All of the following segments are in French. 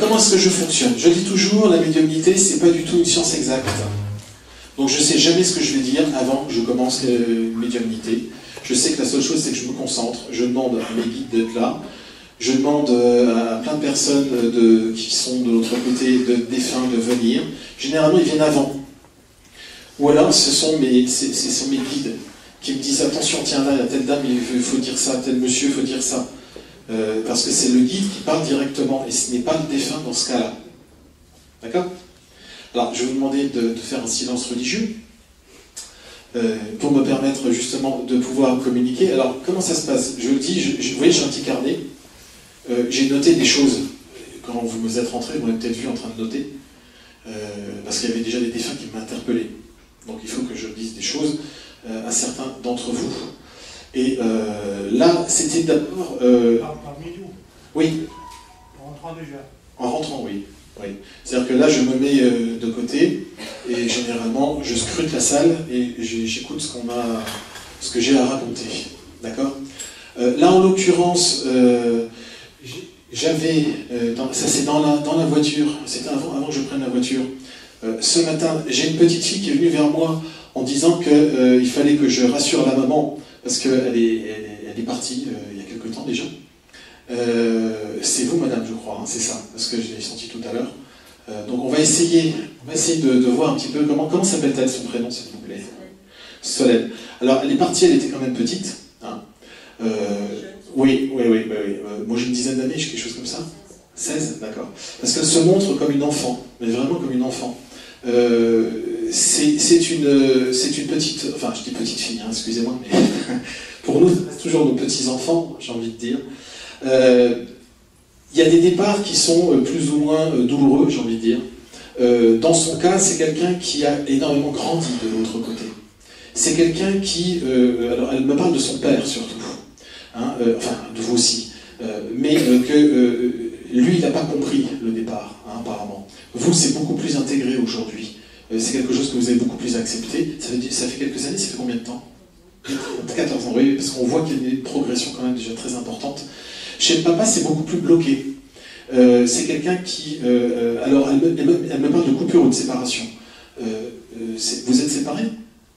comment est-ce que je fonctionne? Je dis toujours, la médiumnité, c'est pas du tout une science exacte. Donc je sais jamais ce que je vais dire avant que je commence une médiumnité. Je sais que la seule chose, c'est que je me concentre, je demande à mes guides d'être là, je demande à plein de personnes qui sont de l'autre côté, de défunts, de venir. Généralement, ils viennent avant. Ou alors, ce sont mes guides qui me disent, attention, tiens là, telle dame, il faut dire ça, tel monsieur, il faut dire ça. Parce que c'est le guide qui parle directement, et ce n'est pas le défunt dans ce cas-là. D'accord? Alors, je vais vous demander de faire un silence religieux, pour me permettre justement de pouvoir communiquer. Alors, comment ça se passe? Je le dis, vous voyez, j'ai un petit carnet, j'ai noté des choses. Quand vous êtes rentrés, vous m'avez peut-être vu en train de noter, parce qu'il y avait déjà des défunts qui m'interpellaient. Donc il faut que je dise des choses à certains d'entre vous. Et là, c'était d'abord... Parmi nous. Oui. En rentrant déjà. En rentrant, oui. Oui. C'est-à-dire que là, je me mets de côté, et généralement, je scrute la salle, et j'écoute ce que j'ai à raconter. D'accord? Là, en l'occurrence, j'avais... ça, c'est dans la voiture. C'était avant que je prenne la voiture. Ce matin, j'ai une petite fille qui est venue vers moi en disant qu'il fallait que je rassure la maman, parce qu'elle est partie il y a quelque temps déjà. C'est vous, madame, je crois, hein, c'est ça, parce que je l'ai senti tout à l'heure. Donc on va essayer de voir un petit peu comment s'appelle-t-elle, son prénom, s'il vous plaît? Solène. Alors, elle est partie, elle était quand même petite. Hein. Oui. Moi, j'ai une dizaine d'années, j'ai quelque chose comme ça. 16, d'accord. Parce qu'elle se montre comme une enfant, mais vraiment comme une enfant. C'est une petite, enfin je dis petite fille, hein, excusez-moi, mais pour nous, c'est toujours nos petits-enfants, j'ai envie de dire. Il y a des départs qui sont plus ou moins douloureux, j'ai envie de dire. Dans son cas, c'est quelqu'un qui a énormément grandi de l'autre côté. C'est quelqu'un qui... alors, elle me parle de son père, surtout. Hein, enfin, de vous aussi. Mais que lui, il n'a pas compris le départ, hein, apparemment. Vous, c'est beaucoup plus intégré aujourd'hui. C'est quelque chose que vous avez beaucoup plus accepté. Ça fait quelques années, ça fait combien de temps? 14 ans, oui, parce qu'on voit qu'il y a une progression quand même déjà très importante. Chez le papa, c'est beaucoup plus bloqué. C'est quelqu'un qui... alors, elle me parle de coupure ou de séparation. Vous êtes séparés?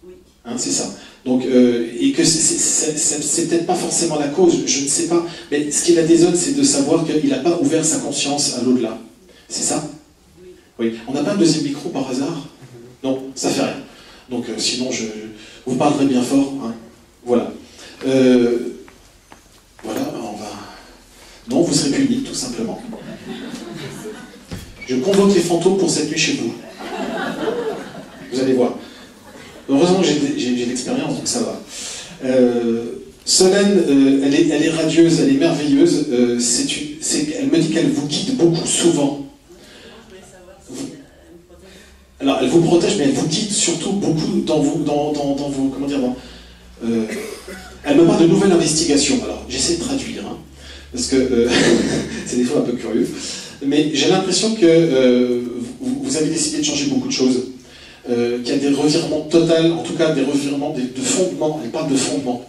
Oui. Hein, c'est ça. Donc, et que c'est peut-être pas forcément la cause, je ne sais pas. Mais ce qui la désole, c'est de savoir qu'il n'a pas ouvert sa conscience à l'au-delà. C'est ça? Oui. On n'a pas un deuxième micro par hasard? Non, ça fait rien. Donc, sinon, vous parlerez bien fort. Hein. Voilà. Voilà, on va... Non, vous serez punis, tout simplement. Je convoque les fantômes pour cette nuit chez vous. Vous allez voir. Heureusement que j'ai de l'expérience, donc ça va. Solène, elle est radieuse, elle est merveilleuse. Elle me dit qu'elle vous guide beaucoup, souvent. Alors, elle vous protège, mais elle vous guide surtout beaucoup dans vos... comment dire, elle me parle de nouvelles investigations. Alors, j'essaie de traduire, hein, parce que c'est des fois un peu curieux. Mais j'ai l'impression que vous avez décidé de changer beaucoup de choses. Qu'il y a des revirements totaux, en tout cas des revirements de fondements, elle parle de fondements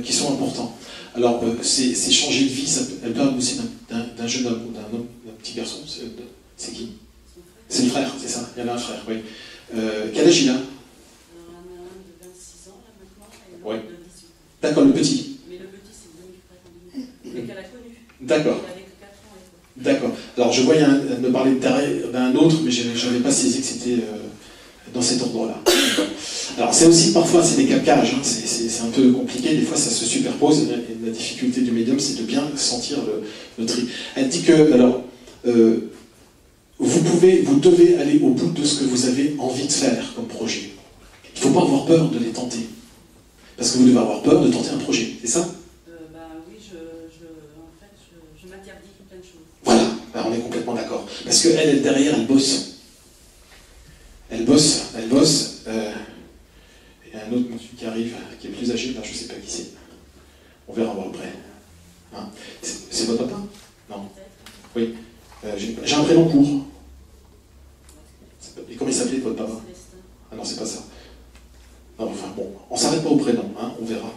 qui sont importants. Alors, c'est changer de vie, elle parle aussi d'un jeune homme, ou d'un petit garçon, c'est qui? C'est le frère, c'est ça, il y en a un frère, oui. Quel âge il a? Un de 26 ans, là, maintenant, et l'autre de 18 ans. D'accord, le petit. Mais le petit, c'est le du frère de nous, mais qu'elle a connu. D'accord. Il avait que 4 ans, et D'accord. Alors, je voyais, elle me parlait d'un autre, mais je n'avais pas saisi que c'était dans cet endroit-là. Alors, c'est aussi, parfois, c'est des captages, hein, c'est un peu compliqué, des fois, ça se superpose, et la difficulté du médium, c'est de bien sentir le tri. Elle dit que, alors... vous devez aller au bout de ce que vous avez envie de faire comme projet. Il ne faut pas avoir peur de les tenter. Parce que vous devez avoir peur de tenter un projet, c'est ça? Oui, en fait, je m'interdis plein de choses. Voilà, on est complètement d'accord. Parce qu'elle, derrière, elle bosse. Elle bosse. Il y a un autre monsieur qui arrive, qui est plus âgé, là, je ne sais pas qui c'est. On verra voir après. Hein, c'est votre papa? Non. Oui. J'ai un prénom court. Et comment il s'appelait votre papa? Ah non, c'est pas ça. Non, enfin bon, on s'arrête pas au prénom, hein, on verra.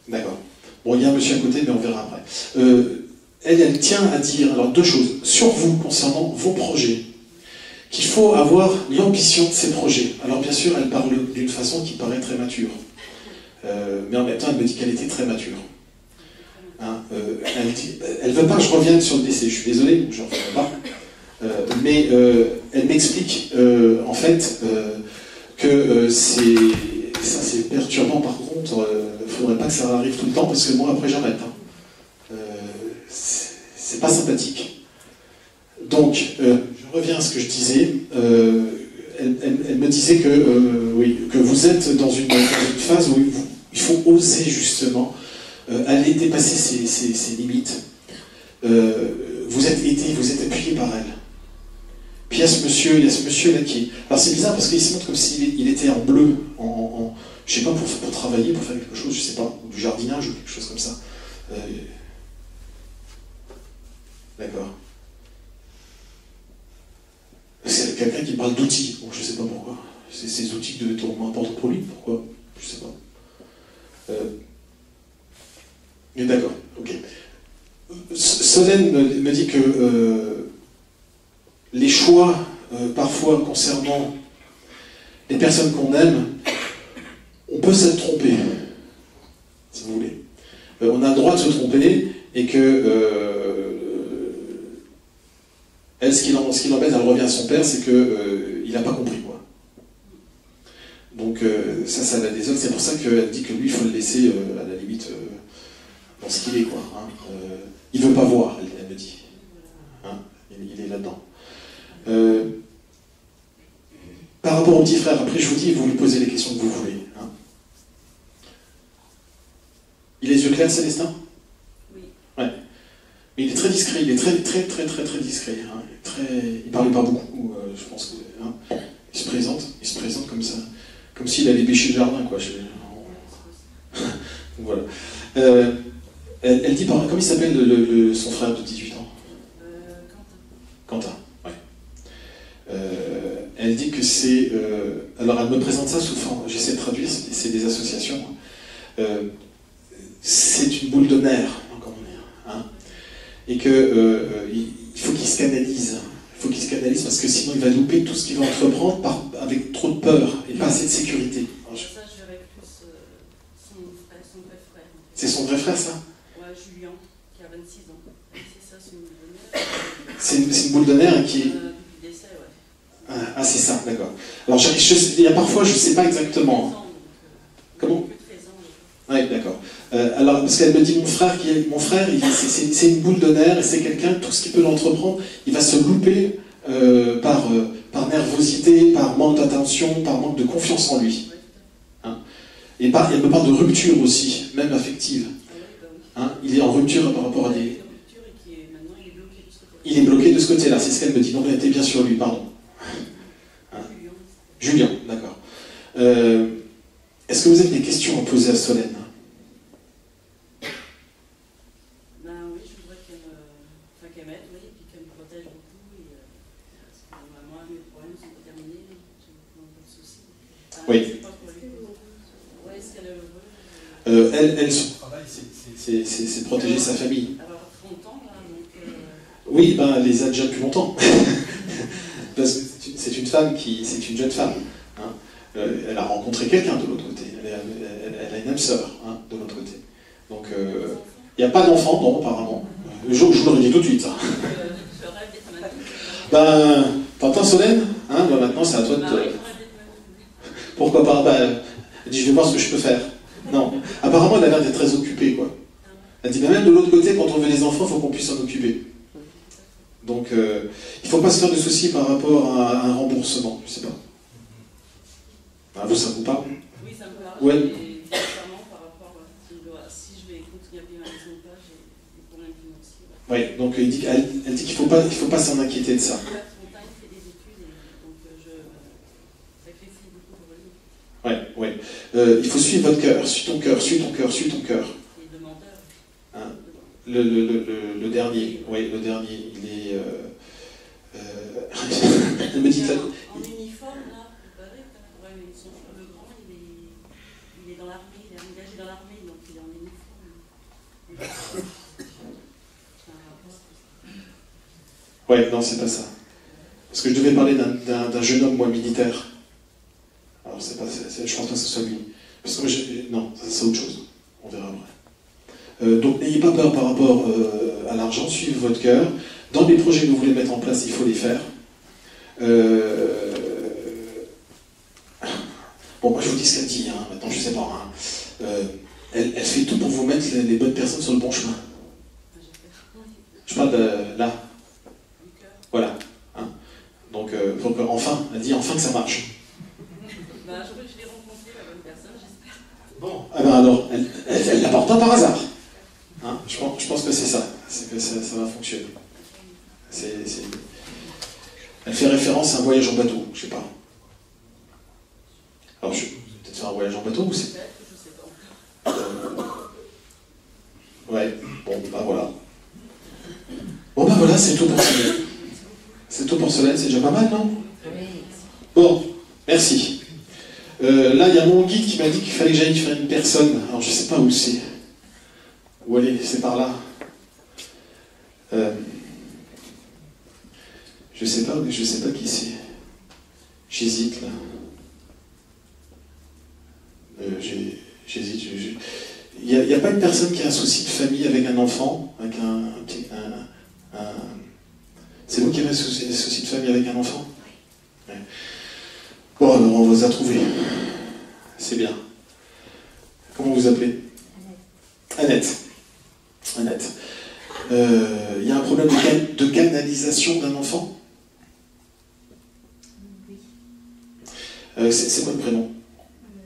D'accord. Bon, il y a un monsieur à côté, mais on verra après. elle tient à dire alors deux choses sur vous concernant vos projets, qu'il faut avoir l'ambition de ces projets. Alors bien sûr, elle parle d'une façon qui paraît très mature, mais en même temps, elle me dit qu'elle était très mature. Hein, elle ne veut pas que je revienne sur le décès, je suis désolé, je n'en reviens pas. Mais elle m'explique en fait que ça c'est perturbant par contre, il ne faudrait pas que ça arrive tout le temps parce que moi après j'arrête. Hein. C'est pas sympathique. Donc je reviens à ce que je disais. Elle me disait que, oui, que vous êtes dans une phase où il faut oser justement aller dépasser ses limites. Vous êtes aidé, vous êtes appuyé par elle. Puis il y a ce monsieur là qui... Alors c'est bizarre parce qu'il se montre comme s'il était en bleu, je sais pas, pour travailler, pour faire quelque chose, je sais pas, ou du jardinage ou quelque chose comme ça. D'accord. C'est quelqu'un qui parle d'outils, bon, je sais pas pourquoi. C'est ces outils qui devaient être importants pour lui, pourquoi? Je sais pas. Mais d'accord, ok. Solène me dit que les choix, parfois concernant les personnes qu'on aime, on peut s'être trompé, si vous voulez. On a le droit de se tromper et que elle, ce qui l'embête, elle revient à son père, c'est qu'il n'a pas compris, quoi. Donc ça la désole. C'est pour ça qu'elle dit que lui, il faut le laisser, à la limite, dans ce qu'il est, quoi. Hein. Il veut pas voir, elle me dit. Hein, il est là-dedans. Par rapport au petit frère, après je vous dis, vous lui posez les questions que vous voulez. Hein. Il a les yeux clairs, Célestin? Oui. Ouais. Mais il est très discret, il est très discret. Hein. Il parle pas beaucoup, je pense que. Hein. Il se présente comme ça. Comme s'il allait bêcher le jardin, quoi. Voilà. Elle dit, comment il s'appelle son frère de 18 ans? Quentin, ouais. Elle dit que c'est... alors elle me présente ça sous forme, j'essaie de traduire, c'est des associations. C'est une boule de nerfs, comment dire. Hein, et il faut qu'il se canalise. Il faut qu'il se canalise parce que sinon il va louper tout ce qu'il va entreprendre avec trop de peur et pas assez de sécurité. Alors, ça, je verrais plus son vrai frère. C'est son vrai frère, ça? Ouais, Julien, qui a 26 ans. C'est ça, c'est une boule de nerfs. C'est une boule de nerfs qui est... Depuis décès, ouais. Ah, c'est ça, d'accord. Alors, il y a parfois, je ne sais pas exactement. Comment? Oui, d'accord. Alors, parce qu'elle me dit, mon frère, c'est une boule de nerfs, et c'est quelqu'un, tout ce qu'il peut l'entreprendre, il va se louper par nervosité, par manque d'attention, par manque de confiance en lui. Hein, et elle me parle de rupture aussi, même affective. Hein, il est en rupture par rapport à des... Il est bloqué de ce côté-là, c'est ce qu'elle me dit. Donc elle était bien sur lui, pardon. Hein, Julien, d'accord. Est-ce que vous avez des questions à poser à Solène? Ben oui, je voudrais qu'elle m'aide, oui, et puis qu'elle me protège beaucoup. Parce que moi, mes problèmes sont pas terminés, j'ai beaucoup de soucis. Oui. Je sais pas pour lui. Oui, est-ce qu'elle est heureuse? Elle, son travail, c'est de protéger sa famille. Alors, 30 ans, là, donc... Oui, ben, elle les a déjà depuis longtemps. Parce que c'est une femme c'est une jeune femme. Hein. Elle a rencontré quelqu'un de l'autre côté. Elle a une âme sœur, hein, de l'autre côté. Donc, il n'y a pas d'enfant, non, apparemment. Je vous l'aurais dit tout de suite, ça. Je rêve d'être mamie. Ben, t'entends Solène, hein, ben, maintenant c'est à toi de te... Pourquoi pas? Ben, elle dit, je vais voir ce que je peux faire. Non. Apparemment, elle a l'air d'être très occupée, quoi. Elle dit, ben, même de l'autre côté, quand on veut des enfants, il faut qu'on puisse s'en occuper. Donc, il ne faut pas se faire de soucis par rapport à un remboursement, je sais pas. Ah, vous, ça vous parle? Oui, ça me parle. Ouais. Et financièrement, par rapport à si je vais continuer à payer ma maison ou pas, j'ai des problèmes financiers. Oui, donc elle dit qu'il ne faut pas s'en inquiéter de ça. Mon père, il fait des études, et donc je sacrifie beaucoup de revenus. Oui. Il faut suivre votre cœur, suis ton cœur, suis ton cœur, suis ton cœur. Et demandeur. Hein? Le dernier, oui, le dernier, il est... elle me dit que... En uniforme, là, préparé, ouais, mais le grand, il est dans l'armée, il est engagé dans l'armée, donc il est en uniforme. Ouais, non, c'est pas ça. Parce que je devais parler d'un jeune homme, moi, militaire. Alors, je pense pas que ce soit lui. Parce que non, c'est autre chose. On verra après. Donc, n'ayez pas peur par rapport à l'argent, suivez votre cœur. Dans les projets que vous voulez mettre en place, il faut les faire. Bon, moi, je vous dis ce qu'elle dit, hein. Maintenant, je sais pas. Hein. Elle fait tout pour vous mettre les bonnes personnes sur le bon chemin. Je parle de là. Voilà. Hein. Donc, enfin, elle dit enfin que ça marche. Je l'ai rencontré, la bonne personne, j'espère. Bon, ah ben alors, elle l'apporte pas par hasard. Hein, je pense que c'est ça. C'est que ça va fonctionner. Elle fait référence à un voyage en bateau, je sais pas. Alors, je vais peut-être faire un voyage en bateau ou c'est. Peut-être, je sais pas encore. Ouais, bon, bah voilà. Bon, bah voilà, c'est tout pour Solène. C'est tout pour Solène, c'est déjà pas mal, non? Oui. Bon, merci. Là, il y a mon guide qui m'a dit qu'il fallait que j'aille faire une personne. Alors, je sais pas où c'est. Où aller? C'est par là. Je sais pas qui c'est. J'hésite, là. J'hésite. Il n'y a pas une personne qui a un souci de famille avec un enfant, avec C'est vous qui avez un souci de famille avec un enfant? Ouais. Bon, alors on vous a trouvé. C'est bien. Comment vous appelez? Annette. Annette. Il y a un problème de canalisation d'un enfant? Oui. C'est quoi le prénom?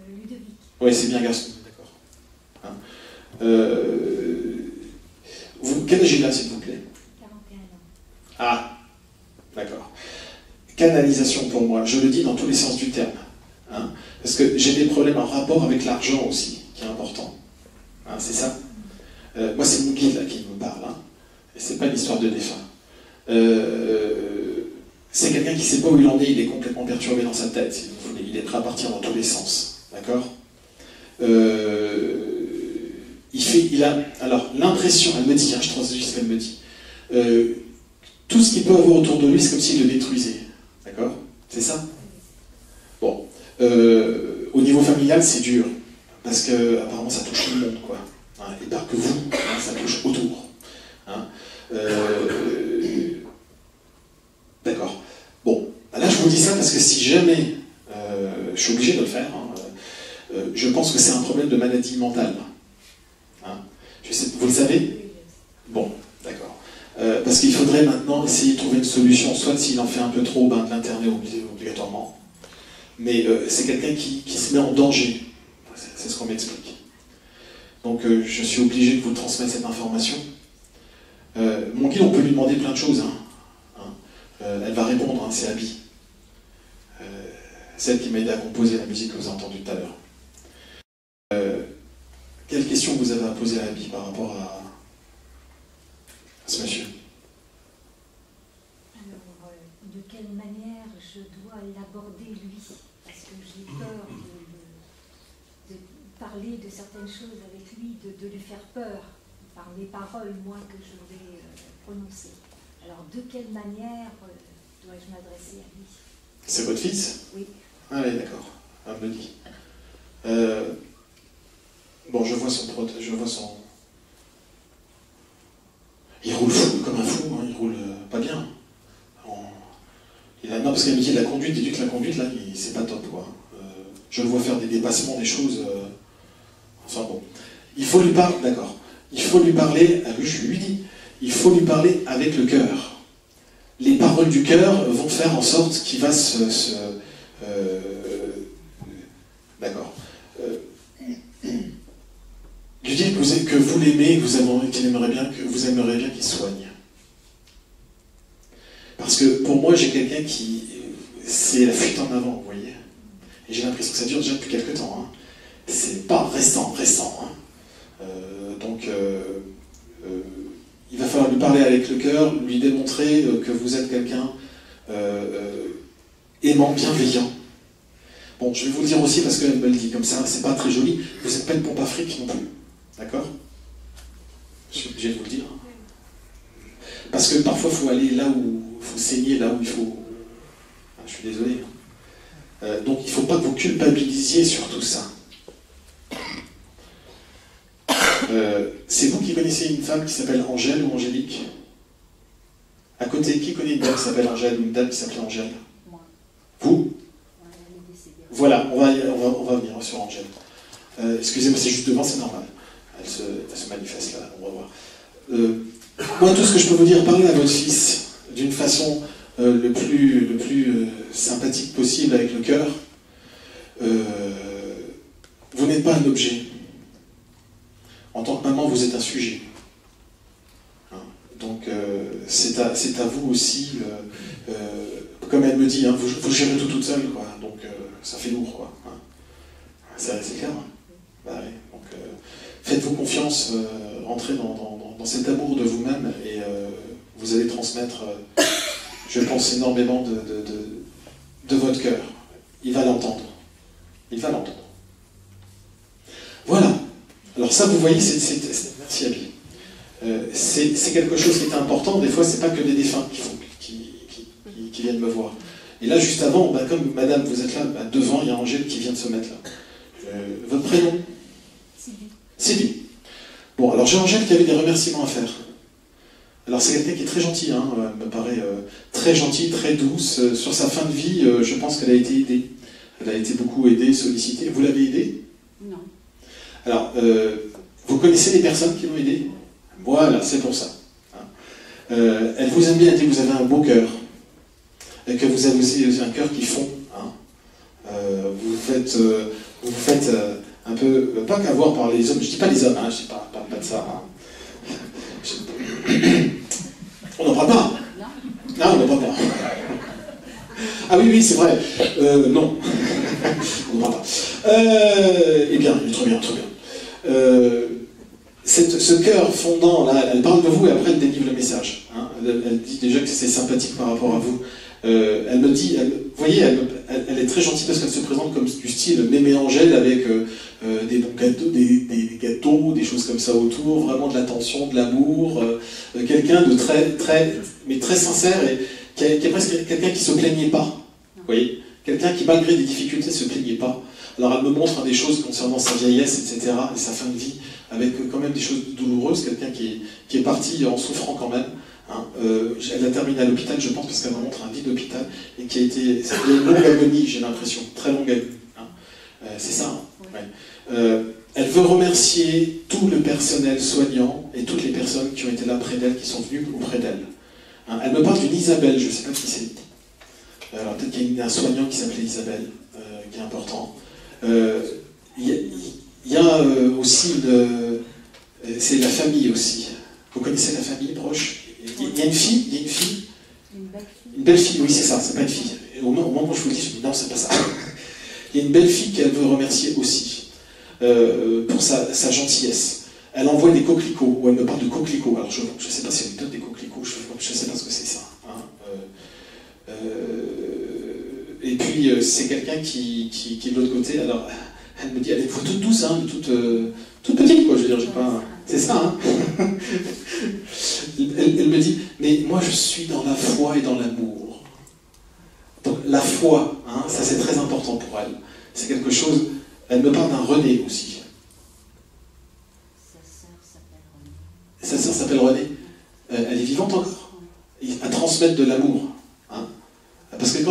Ludovic. Oui, c'est bien garçon. D'accord. Hein. Quel âge il a, s'il vous plaît? 41 ans. Ah, d'accord. Canalisation pour moi, je le dis dans tous les sens du terme. Hein, parce que j'ai des problèmes en rapport avec l'argent aussi, qui est important. Hein, c'est ça? Moi, c'est mon guide là qui me parle. Hein, et c'est pas l'histoire de défunt. C'est quelqu'un qui ne sait pas où il en est, il est complètement perturbé dans sa tête, si vous voulez. Il est prêt à partir dans tous les sens. D'accord? Alors, l'impression, elle me dit, hein, je transige ce qu'elle me dit, tout ce qu'il peut avoir autour de lui, c'est comme s'il le détruisait. D'accord? C'est ça? Bon. Au niveau familial, c'est dur. Parce que, apparemment, ça touche tout le monde, quoi. Hein, et pas que vous, hein, ça touche autour. Hein, d'accord. Bon. Là, je vous dis ça parce que si jamais, je suis obligé de le faire, hein, je pense que c'est un problème de maladie mentale. Hein, vous le savez? Bon, d'accord. Parce qu'il faudrait maintenant essayer de trouver une solution, soit s'il en fait un peu trop, de l'interner obligatoirement. Mais c'est quelqu'un qui se met en danger. C'est ce qu'on m'explique. Donc je suis obligé de vous transmettre cette information. Mon guide, on peut lui demander plein de choses. Elle va répondre, hein, c'est Abby. Celle qui m'a aidé à composer la musique que vous avez entendue tout à l'heure. Quelle question vous avez à poser à Abby par rapport à ce monsieur? Alors, de quelle manière je dois l'aborder, lui? Parce que j'ai peur de parler de certaines choses avec lui, de lui faire peur par les paroles, moi, que je vais prononcer. Alors, de quelle manière dois-je m'adresser à lui? C'est votre fils? Oui. Ah oui, d'accord. Elle me le dit. Bon, je vois son... Il roule fou, comme un fou, hein, il roule pas bien. Non, parce qu'elle me dit la conduite, il dit que la conduite, là, c'est pas top, quoi. Je le vois faire des dépassements, des choses... Enfin bon. Il faut lui parler, d'accord. Il faut lui parler, je lui dis, il faut lui parler avec le cœur. Les paroles du cœur vont faire en sorte qu'il va d'accord. Lui dites que vous l'aimez, que vous aimeriez bien qu'il soigne. Parce que pour moi, j'ai quelqu'un qui... C'est la fuite en avant, vous voyez. Et j'ai l'impression que ça dure déjà depuis quelques temps. Hein. C'est pas récent. Hein. Donc, il va falloir lui parler avec le cœur, lui démontrer que vous êtes quelqu'un aimant, bienveillant. Bon, je vais vous le dire aussi parce qu'elle me le dit comme ça, c'est pas très joli. Vous n'êtes pas une pompe à fric non plus. D'accord? Je suis obligé de vous le dire. Parce que parfois, il faut aller là où saignez là où il faut. Ah, je suis désolé. Donc il ne faut pas que vous culpabilisiez sur tout ça. C'est vous qui connaissez une femme qui s'appelle Angèle ou Angélique? À côté, qui connaît une dame qui s'appelle Angèle ou une dame qui s'appelle Angèle? Moi. Vous? Ouais, elle est décédée. Voilà, on va venir sur Angèle. Excusez-moi, c'est juste devant, c'est normal. Elle se manifeste là, on va voir. Moi, tout ce que je peux vous dire, parlez à votre fils d'une façon le plus sympathique possible avec le cœur. Vous n'êtes pas un objet. En tant que maman, vous êtes un sujet. Hein? Donc, c'est à vous aussi, comme elle me dit, hein, vous gérez tout toute seule, quoi. Donc, ça fait lourd, quoi. Hein? C'est clair, hein? Bah, ouais. Donc, faites-vous confiance, entrez dans cet amour de vous-même et vous allez transmettre, je pense, énormément de votre cœur. Il va l'entendre. Il va l'entendre. Voilà. Alors ça, vous voyez, merci Abby. C'est quelque chose qui est important. Des fois, c'est pas que des défunts qui viennent me voir. Et là, juste avant, bah, comme madame, vous êtes là, bah, devant, il y a Angèle qui vient de se mettre là. Votre prénom? Sylvie. Sylvie. Bon, alors j'ai Angèle qui avait des remerciements à faire. Alors c'est quelqu'un qui est très gentil, hein, elle me paraît très gentille, très douce. Sur sa fin de vie, je pense qu'elle a été aidée. Elle a été beaucoup aidée, sollicitée. Vous l'avez aidée? Non. Alors, vous connaissez les personnes qui l'ont aidée? Voilà, c'est pour ça. Hein. Elle vous aime bien, elle dit que vous avez un beau cœur. Et que vous avez aussi un cœur qui fond. Hein. Vous faites un peu, pas qu'à voir par les hommes, je dis pas les hommes, hein, je ne parle pas de ça. Hein. On n'en parle pas. Non, on n'en parle pas. Ah oui, c'est vrai. Non. On n'en parle pas. Eh bien, trop bien. Ce cœur fondant, là, elle parle de vous et après elle délivre le message. Hein. Elle dit déjà que c'est sympathique par rapport à vous. Elle me dit, vous voyez, elle est très gentille parce qu'elle se présente comme du style mémé Angèle avec des bons gâteaux, des gâteaux, des choses comme ça autour, vraiment de l'attention, de l'amour, quelqu'un de très sincère et qui est presque quelqu'un qui ne se plaignait pas. Vous voyez, quelqu'un qui malgré des difficultés ne se plaignait pas. Alors elle me montre des choses concernant sa vieillesse, etc., et sa fin de vie, avec quand même des choses douloureuses, quelqu'un qui est parti en souffrant quand même. Hein. Elle a terminé à l'hôpital, je pense, parce qu'elle me montre un lit d'hôpital, et qui a été... C'est une longue agonie, j'ai l'impression, très longue agonie. Hein. C'est ça, hein. Ouais. Elle veut remercier tout le personnel soignant et toutes les personnes qui ont été là près d'elle, qui sont venues auprès d'elle. Hein. Elle me parle d'une Isabelle, je ne sais pas qui c'est. Alors peut-être qu'il y a un soignant qui s'appelait Isabelle, qui est important. Il y a aussi c'est la famille aussi. Vous connaissez la famille proche? Il y a une fille. Une belle fille. Une belle fille, oui, c'est ça, c'est pas une fille. Et au moment où je vous le dis, je me dis non, c'est pas ça. Il y a une belle fille qu'elle veut remercier aussi pour sa gentillesse. Elle envoie des coquelicots, ou elle me parle de coquelicots. Alors je ne sais pas si elle me donne des coquelicots, je ne sais pas ce que c'est ça. Hein. Et puis c'est quelqu'un qui est de l'autre côté. Alors elle me dit, elle est toute douce, hein, toute petite, quoi. Je veux dire, j'ai pas. C'est ça, hein. Elle me dit, mais moi je suis dans la foi et dans l'amour. Donc la foi, hein, ça c'est très important pour elle. C'est quelque chose. Elle me parle d'un René aussi. Sa sœur s'appelle René. Elle est vivante encore. À transmettre de l'amour. Hein. Parce que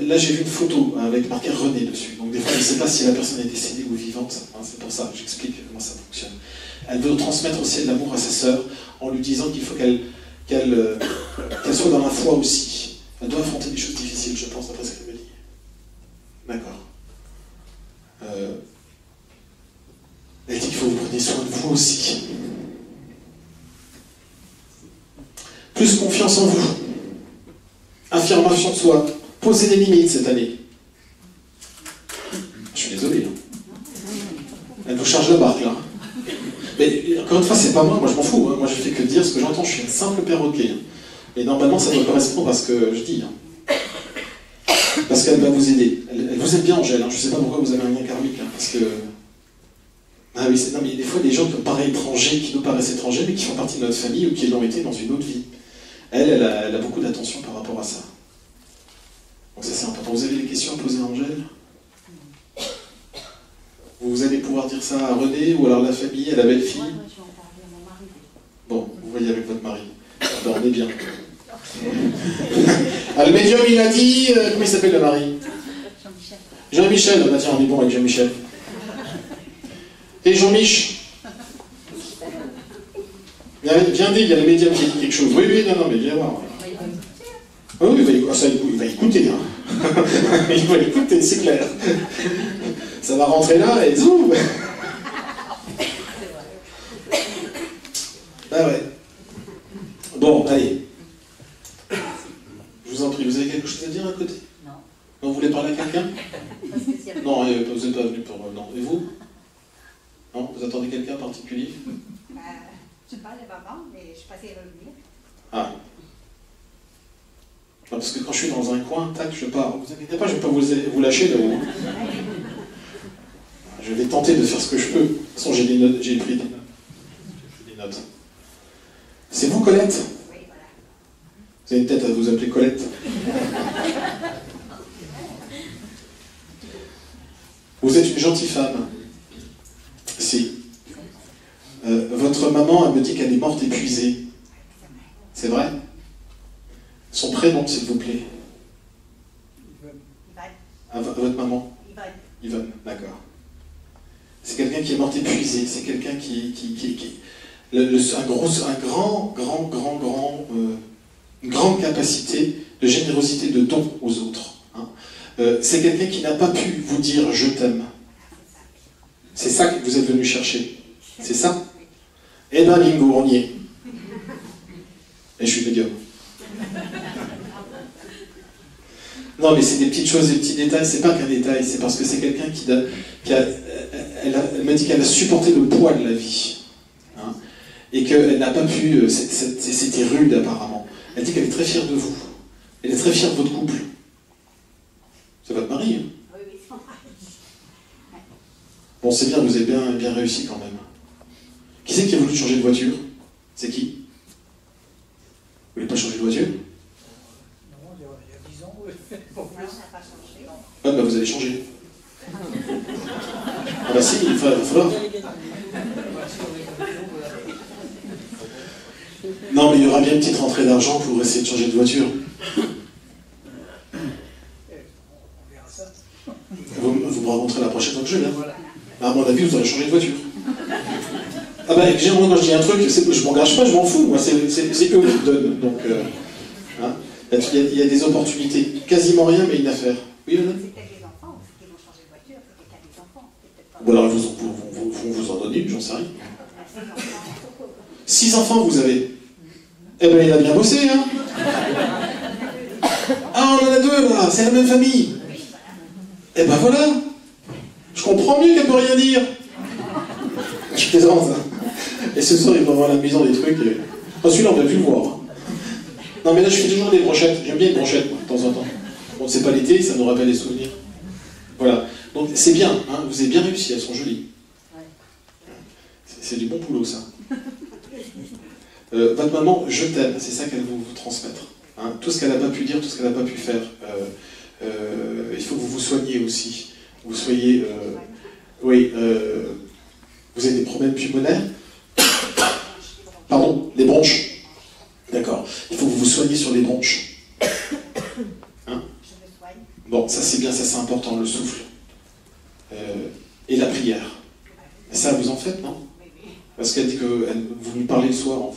là j'ai vu une photo avec marqué René dessus. Donc des fois je ne sais pas si la personne est décédée ou vivante. Hein, c'est pour ça que j'explique comment ça fonctionne. Elle veut transmettre aussi de l'amour à sa sœur en lui disant qu'il faut qu'elle soit dans la foi aussi. Elle doit affronter des choses difficiles, je pense, d'après ce qu'elle me dit. D'accord. Elle dit qu'il faut que vous preniez soin de vous aussi. Plus confiance en vous. Affirmation de soi. Posez des limites cette année. Je suis désolé. Hein. Elle vous charge la barque là. Mais encore une fois, c'est pas moi je m'en fous. Hein. Moi, je fais que dire ce que j'entends. Je suis un simple perroquet. Hein. Et normalement, ça doit correspondre à ce que je dis. Hein. Parce qu'elle va vous aider. Elle vous aime bien, Angèle. Hein. Je ne sais pas pourquoi vous avez un lien karmique. Hein, parce que... Ah oui, non, mais des fois, des gens qui nous paraissent étrangers, mais qui font partie de notre famille ou qui l'ont été dans une autre vie. Elle a beaucoup d'attention par rapport à ça. Donc ça c'est important. Vous avez des questions à poser à Angèle? Vous allez pouvoir dire ça à René, ou alors la famille, à la belle-fille? Moi, je vais en parler à mon mari. Bon, vous voyez avec votre mari. Ben, on est bien. Ah, le médium, il a dit... comment il s'appelle le mari? Jean-Michel. Jean-Michel. Bah tiens, on est bon avec Jean-Michel. Et Jean-Mich? Viens dire, il y a le médium qui a dit quelque chose. Oui, oui, non, mais viens voir. Ah oui, il va écouter. Hein. Il va écouter, c'est clair. Ça va rentrer là et zoom. Ah ouais. Bon, allez. Je vous en prie, vous avez quelque chose à dire à côté? Non. Vous voulez parler à quelqu'un? Pas spécialement. Non, vous n'êtes pas venu pour... Non. Et vous? Non? Vous attendez quelqu'un en particulier? Je parle de maman, mais je suis passée revenir. Ah. Non, parce que quand je suis dans un coin, tac, je pars. Vous inquiétez pas, je ne vais pas vous lâcher de haut. Je vais tenter de faire ce que je peux. De toute façon, j'ai des notes, j'ai pris des notes. J'ai des notes. C'est vous, Colette? Oui, voilà. Vous avez une tête à vous appeler Colette. Vous êtes une gentille femme. Si. Votre maman, elle me dit qu'elle est morte épuisée. C'est vrai? Son prénom, s'il vous plaît. Yvonne. Ah, votre maman? Yvonne. Yvonne, d'accord. C'est quelqu'un qui est mort épuisé. C'est quelqu'un une grande capacité de générosité, de don aux autres. Hein. C'est quelqu'un qui n'a pas pu vous dire « je t'aime ». C'est ça que vous êtes venu chercher. C'est ça? Eh ben bingo, on y est. Et je suis médium. Non, mais c'est des petites choses, des petits détails. C'est pas qu'un détail, c'est parce que c'est quelqu'un elle m'a dit qu'elle a supporté le poids de la vie. Hein, et qu'elle n'a pas pu... C'était rude, apparemment. Elle dit qu'elle est très fière de vous. Elle est très fière de votre couple. C'est votre mari, hein? Oui, oui, c'est mon mari. Bon, c'est bien, vous avez bien réussi quand même. Qui c'est qui a voulu changer de voiture? C'est qui? Vous voulez pas changer de voiture? Non, il y a 10 ans, oui. Non, ça n'a pas changé. Ah bah vous allez changer. Ah bah si, il va falloir. Non mais il y aura bien une petite rentrée d'argent pour essayer de changer de voiture. On verra ça. Vous me raconterez la prochaine fois que je viens. Voilà. À mon avis, vous aurez changé de voiture. Ah bah moi quand je dis un truc, je m'engage pas, je m'en fous. Moi, c'est eux qui me donnent. Donc, hein, il y a des opportunités. Quasiment rien, mais une affaire. Oui, Anna? C'est peut-être les enfants aussi qui vont changer de voiture, c'est quelqu'un des enfants. Ou alors vous en donnez une, j'en sais rien. 6 enfants vous avez? Eh ben il a bien bossé, hein? Ah, on en a 2 là, c'est la même famille. Eh ben voilà. Je comprends mieux qu'elle peut rien dire. Je plaisante, hein. Et ce soir, il va avoir la maison des trucs. Et... Oh, celui-là, on va plus le voir. Hein. Non, mais là, je fais toujours des brochettes. J'aime bien les brochettes, moi, de temps en temps. Bon, c'est pas l'été, ça nous rappelle des souvenirs. Voilà. Donc, c'est bien, hein. Vous avez bien réussi, elles sont jolies. C'est du bon boulot, ça. Votre maman, je t'aime, c'est ça qu'elle veut vous transmettre. Hein. Tout ce qu'elle n'a pas pu dire, tout ce qu'elle n'a pas pu faire. Il faut que vous vous soigniez aussi. Vous soyez... oui, vous avez des problèmes pulmonaires? Pardon, les bronches. D'accord. Il faut que vous vous soigniez sur les bronches. Hein? Je me soigne. Bon, ça c'est bien, ça c'est important, le souffle. Et la prière. Et ça, vous en faites, non? Oui, oui. Parce qu'elle dit que vous lui parlez le soir.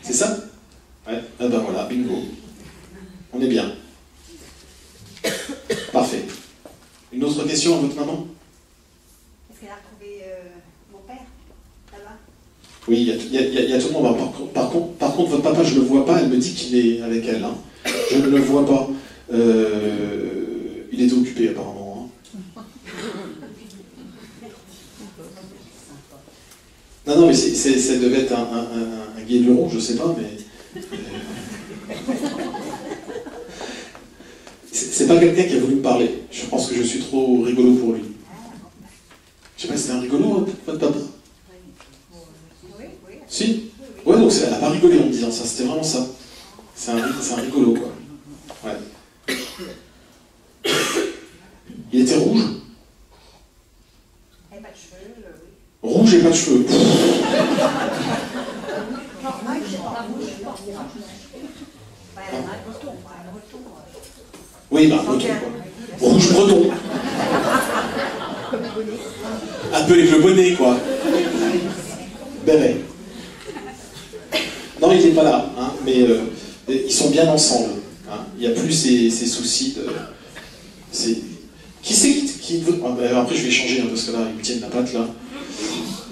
C'est ça? Ouais. Ah ben voilà, bingo. On est bien. Parfait. Une autre question à votre maman? Est-ce qu'elle a retrouvé mon père là-bas? Oui, il y a tout le monde. Par contre, votre papa, je ne le vois pas. Elle me dit qu'il est avec elle. Hein. Je ne le vois pas. Il était occupé, apparemment. Hein. Non, mais ça devait être un guéluron, je ne sais pas, mais... c'est pas quelqu'un qui a voulu me parler. Je pense que je suis trop rigolo pour lui. Je sais pas si c'était un rigolo, votre papa? Oui, oui. Si? Ouais, donc elle n'a pas rigolé en me disant ça, c'était vraiment ça. C'est un rigolo, quoi. Ouais. Il était rouge. Et pas de cheveux, oui. Rouge et pas de cheveux. Non, il n'est pas rouge. Oui, bah, breton, quoi. Rouge breton. Un peu avec le bonnet, quoi. Béret. Non, il n'est pas là, hein, mais ils sont bien ensemble. Hein. Il n'y a plus ces soucis de... Qui c'est qui veut... Ah, bah, après, je vais changer, hein, parce que là, ils me tiennent la patte, là.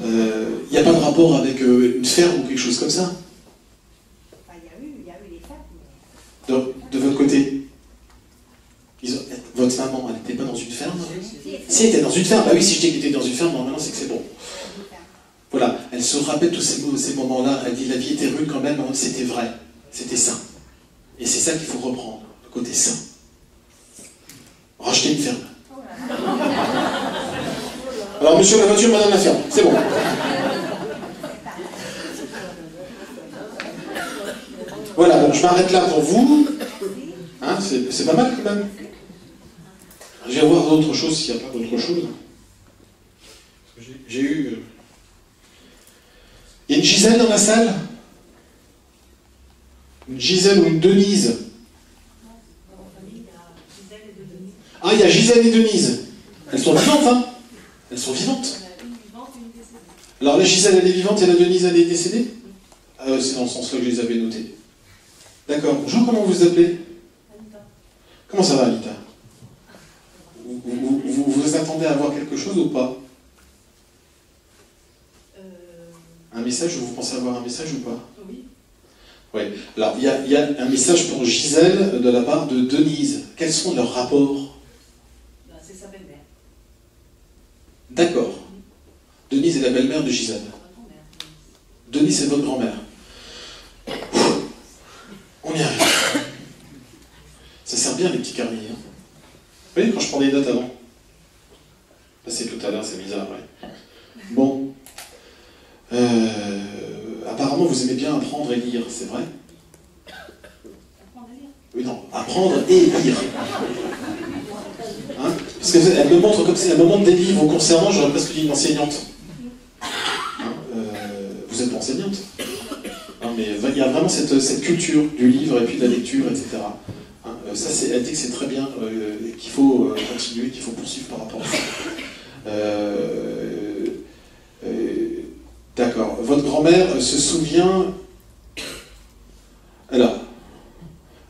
Il n'y a pas de rapport avec une ferme ou quelque chose comme ça? Enfin, il y a eu les femmes. De votre côté? Votre maman, elle n'était pas dans une ferme? Si, elle était dans une ferme. Bah oui, si je dis qu'elle était dans une ferme, normalement, c'est que c'est bon. Voilà, elle se rappelle tous ces moments-là. Elle dit la vie était rude quand même, mais c'était vrai. C'était sain. Et c'est ça qu'il faut reprendre, le côté sain. Racheter une ferme. Alors, monsieur la voiture, madame la ferme. C'est bon. Voilà, donc je m'arrête là pour vous. Hein, c'est pas mal quand même. Je vais voir d'autres choses s'il n'y a pas d'autre chose. J'ai eu... Il y a une Gisèle dans la salle? Une Gisèle ou une Denise? Ah, il y a Gisèle et Denise. Elles sont vivantes, hein? Elles sont vivantes. Alors la Gisèle, elle est vivante et la Denise, elle est décédée? C'est dans ce sens-là que je les avais notées. D'accord. Bonjour, comment vous vous appelez? Comment ça va, Anita? Vous attendez à avoir quelque chose ou pas? Un message? Vous pensez avoir un message ou pas? Oui. Oui. Alors, il y a un message pour Gisèle de la part de Denise. Quels sont leurs rapports? C'est sa belle-mère. D'accord. Denise est la belle-mère de Gisèle. Denise, c'est votre grand-mère. On y arrive. Ça sert bien les petits carnets. Hein. Vous voyez quand je prends des notes avant? C'est tout à l'heure, c'est bizarre, ouais. Bon. Apparemment, vous aimez bien apprendre et lire, c'est vrai? Apprendre à lire? Oui, non, apprendre et lire. Hein? Parce qu'elle me montre comme si elle me montre des livres concernant, j'aurais presque dit une enseignante. Hein? Vous êtes enseignante? Non, mais il y a vraiment cette culture du livre et puis de la lecture, etc. Hein? Ça, elle dit que c'est très bien, qu'il faut continuer, qu'il faut poursuivre par rapport à ça. D'accord. Votre grand-mère se souvient... Alors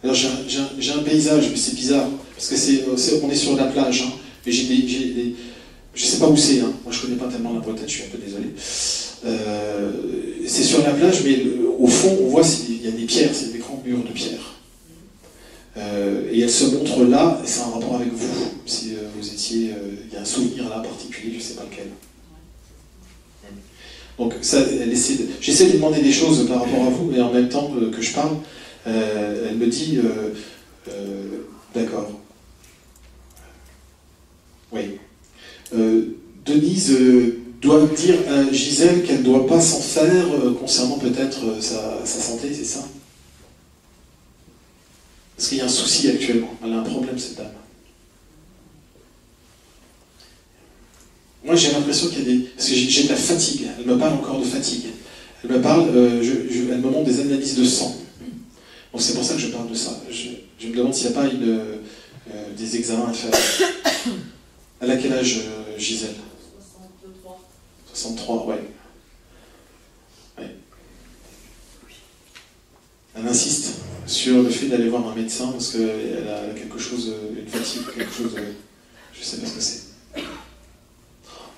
j'ai un paysage, mais c'est bizarre, parce que on est sur la plage, hein, mais je sais pas où c'est, hein. Moi je connais pas tellement la Bretagne, je suis un peu désolé. C'est sur la plage, mais au fond, on voit il y a des pierres, c'est des grands murs de pierre. Et elle se montre là, et c'est un rapport avec vous. Si vous étiez... il y a un souvenir là particulier, je sais pas lequel. Donc ça, j'essaie de lui demander des choses par rapport à vous, et en même temps que je parle, elle me dit, d'accord. Oui. Denise doit dire à Gisèle qu'elle ne doit pas s'en faire concernant peut-être sa santé, c'est ça? Parce qu'il y a un souci actuellement, elle a un problème cette dame. Moi j'ai l'impression qu'il y a des... Parce que j'ai de la fatigue, elle me parle encore de fatigue. Elle me parle, elle me montre des analyses de sang. Donc c'est pour ça que je parle de ça. Je me demande s'il n'y a pas des examens à faire. Elle a quel âge, Gisèle? 63. 63, ouais. Elle insiste sur le fait d'aller voir un médecin parce qu'elle a quelque chose, une fatigue, quelque chose, je ne sais pas ce que c'est.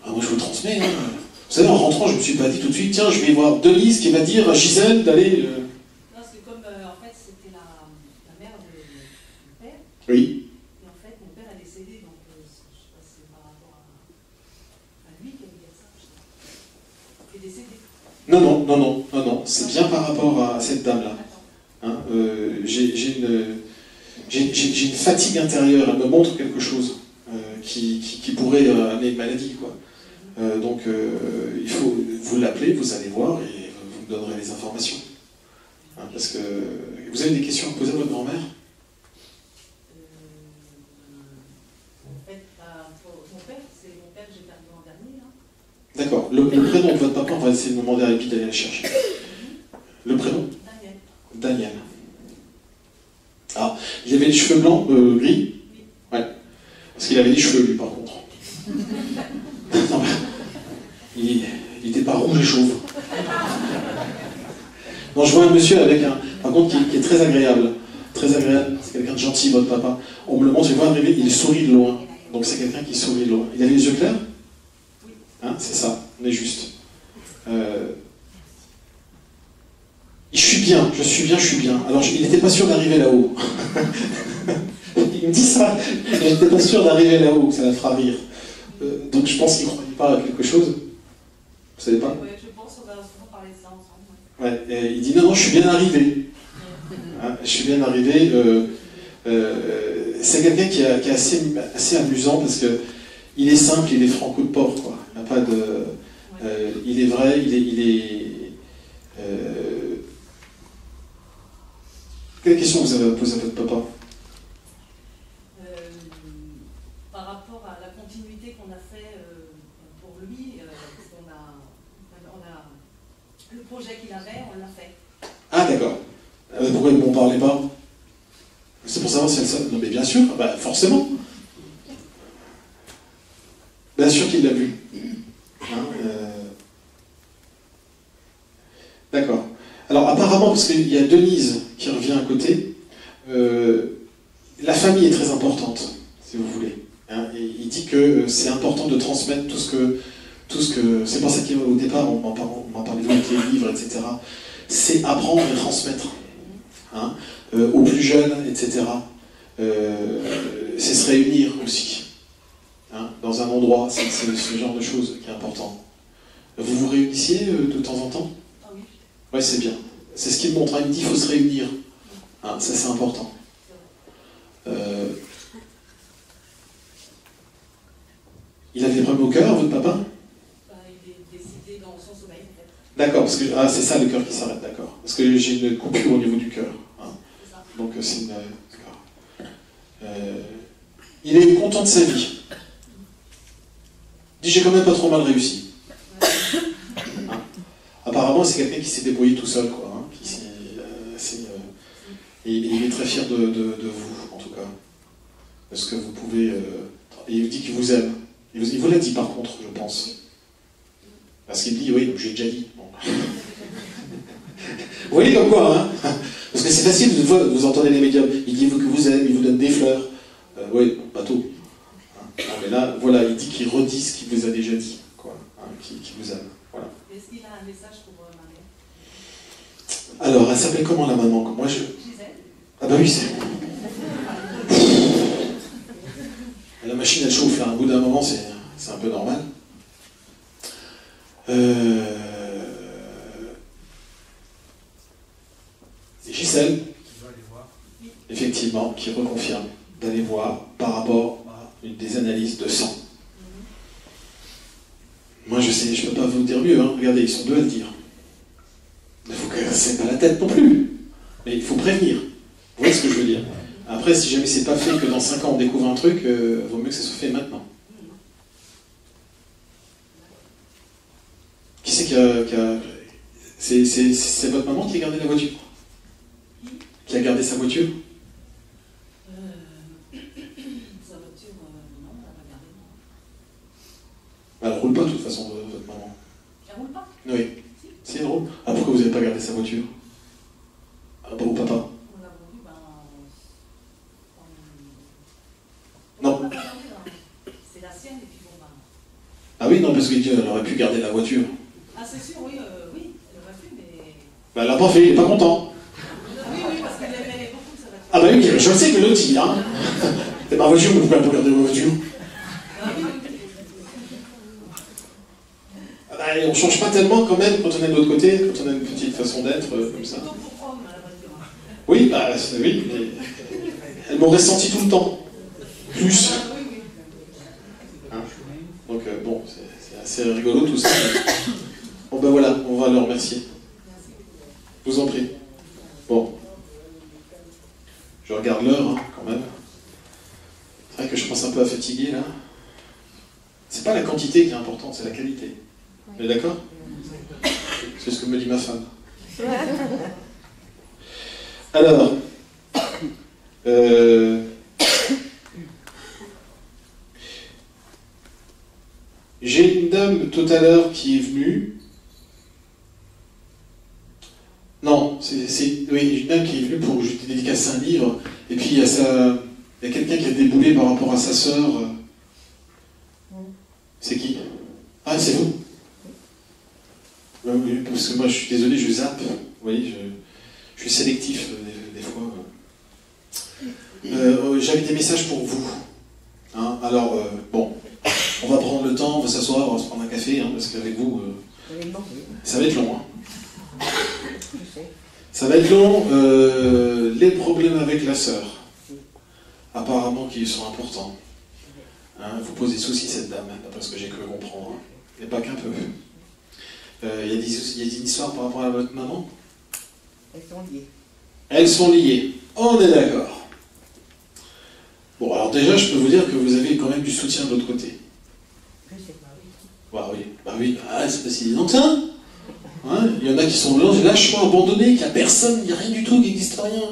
Ah, moi je vous transmets, hein. Vous savez, en rentrant, je ne me suis pas dit tout de suite, tiens, je vais voir Denise qui va dire à Gisèle d'aller... Non, parce que comme en fait c'était la mère de mon père, Oui. et en fait mon père a décédé, donc je ne sais pas si c'est par rapport à lui qu'elle veut dire ça, je sais pas. Il est décédé. Non, c'est bien par rapport à cette dame-là. Hein, j'ai une fatigue intérieure, elle me montre quelque chose qui pourrait amener une maladie, quoi. Donc il faut vous l'appeler, vous allez voir et vous me donnerez les informations. Hein. Parce que vous avez des questions à poser à votre grand-mère? En fait, mon père, c'est mon père que j'ai perdu en dernier. Hein. D'accord. Le prénom de votre papa, on va essayer de demander à Epi d'aller le chercher. Le prénom? Daniel. Daniel. Ah, il avait les cheveux blancs, gris? Oui. Ouais. Parce qu'il avait des cheveux, lui, par contre. Non, il n'était pas rouge et chauve. Non, je vois un monsieur avec par contre, qui est très agréable. Très agréable. C'est quelqu'un de gentil, votre papa. On me le montre, je vois arriver, il sourit de loin. Donc c'est quelqu'un qui sourit de loin. Il avait les yeux clairs? Hein, c'est ça, on est juste. Je suis bien. Alors, il n'était pas sûr d'arriver là-haut. Il me dit ça. Il n'était pas sûr d'arriver là-haut, ça la fera rire. Donc je pense qu'il ne croyait pas à quelque chose. Vous savez pas? Oui, je pense qu'on va souvent parler de ça ensemble. Ouais, et il dit non, je suis bien arrivé. Hein, je suis bien arrivé. C'est quelqu'un qui est assez amusant parce que il est simple, il est franc coup de porc, quoi. Il n'a pas de. Il est vrai, Quelle question vous avez à poser à votre papa? Par rapport à la continuité qu'on a fait pour lui, parce qu'on a le projet qu'il avait, on l'a fait. Ah d'accord. Pourquoi ils ne m'en parlait pas? C'est pour savoir si elle savait. Non mais bien sûr, bah, forcément. Bien sûr qu'il l'a vu. Hein, D'accord. Alors apparemment, parce qu'il y a Denise qui revient à côté, la famille est très importante, si vous voulez. Hein, et il dit que c'est important de transmettre tout ce que c'est pour ça qu'au départ, on m'en parlait avec les livres, etc. C'est apprendre et transmettre. Hein, aux plus jeunes, etc. C'est se réunir aussi. Hein, dans un endroit, c'est ce genre de choses qui est important. Vous vous réunissiez de temps en temps? Ah oui. Ouais, c'est bien. C'est ce qu'il montre. Hein. Il me dit qu'il faut se réunir. Hein, ça, c'est important. Il avait des problèmes au cœur, votre papa? Il est décédé dans son sommeil, en fait. D'accord, parce que c'est ça le cœur qui s'arrête, d'accord. Parce que j'ai une coupure au niveau du cœur. Hein. C'est ça. Donc c'est une. D'accord. Il est content de sa vie. Il dit j'ai quand même pas trop mal réussi. Hein. Apparemment, c'est quelqu'un qui s'est débrouillé tout seul, quoi. Hein, et il est très fier de vous, en tout cas. Parce que vous pouvez. Et il vous dit qu'il vous aime. Il vous l'a dit par contre, je pense. Parce qu'il dit, oui, j'ai déjà dit. Bon. Vous voyez comme quoi, hein? Parce que c'est facile, vous entendez les médiums, il dit que vous aime, il vous donne des fleurs. Oui, bateau. Hein? Non, mais là, voilà, il dit qu'il redit ce qu'il vous a déjà dit, quoi. Hein, qu'il vous aime. Voilà. Est-ce qu'il a un message pour Marie? Alors, elle s'appelait comment la maman? Moi, Gisèle. Ah bah oui, c'est... La machine, elle chauffe, là, au bout d'un moment, c'est un peu normal. Gisèle, effectivement, qui reconfirme d'aller voir par rapport à des analyses de sang. Moi, je sais, je peux pas vous dire mieux, hein. Regardez, ils sont deux à le dire. Il faut que c'est pas la tête non plus. Mais il faut prévenir. Vous voyez ce que je veux dire? Après, si jamais c'est pas fait, que dans 5 ans on découvre un truc, vaut mieux que ça soit fait maintenant. Qui c'est qui a... C'est votre maman qui a gardé la voiture? Qui a gardé sa voiture? Sa voiture, non, on l'a pas gardée. Elle ne roule pas de toute façon, votre maman. Elle roule pas? Oui. Si, elle roule. Ah, pourquoi vous n'avez pas gardé sa voiture? Ah, pas au papa? On l'a vendu, Non. C'est la sienne, et puis bon, Ah oui, non, parce qu'elle aurait pu garder la voiture. Ah, c'est sûr, oui, oui, elle aurait pu, mais... Elle l'a pas fait, il n'est pas content. Oui, parce qu'elle aimait beaucoup sa voiture. Ah bah oui, je le sais que l'autre, il hein. C'est ma voiture, mais vous pouvez pas garder ma voiture. Ah bah, on change pas tellement quand même quand on est de l'autre côté, quand on a une petite façon d'être comme ça. Plutôt pour homme, la voiture. Oui, bah oui, mais elle m'aurait senti tout le temps. Plus. Hein? Donc bon, c'est assez rigolo tout ça. Bon ben voilà, on va le remercier. Je vous en prie. Bon. Je regarde l'heure, hein, quand même. C'est vrai que je pense un peu à fatiguer, là. C'est pas la quantité qui est importante, c'est la qualité. Vous êtes d'accord? C'est ce que me dit ma femme. Alors, j'ai une dame tout à l'heure qui est venue. Non, oui, une dame qui est venue pour que je lui dédicace un livre. Et puis il y a quelqu'un qui a déboulé par rapport à sa sœur. C'est qui? Ah, c'est vous? Oui, parce que moi je suis désolé, je zappe. Vous voyez, je suis sélectif des fois. J'avais des messages pour vous. Hein, alors, bon, on va prendre le temps, on va s'asseoir, on va se prendre un café, hein, parce qu'avec vous, ça va être long. Hein. Ça va être long. Les problèmes avec la sœur, apparemment, qui sont importants. Hein, vous posez souci, cette dame, d'après ce que j'ai cru comprendre. Hein. Et pas qu'un peu. Il y a des histoires par rapport à votre maman? Elles sont liées. Elles sont liées. On est d'accord. Bon, alors déjà, je peux vous dire que vous avez quand même du soutien de l'autre côté. Je sais pas, oui. Bah oui, c'est pas si évident que ça. Hein, il y en a qui sont lâchement abandonnés, qu'il n'y a personne, il n'y a rien du tout, qu'il n'existe rien.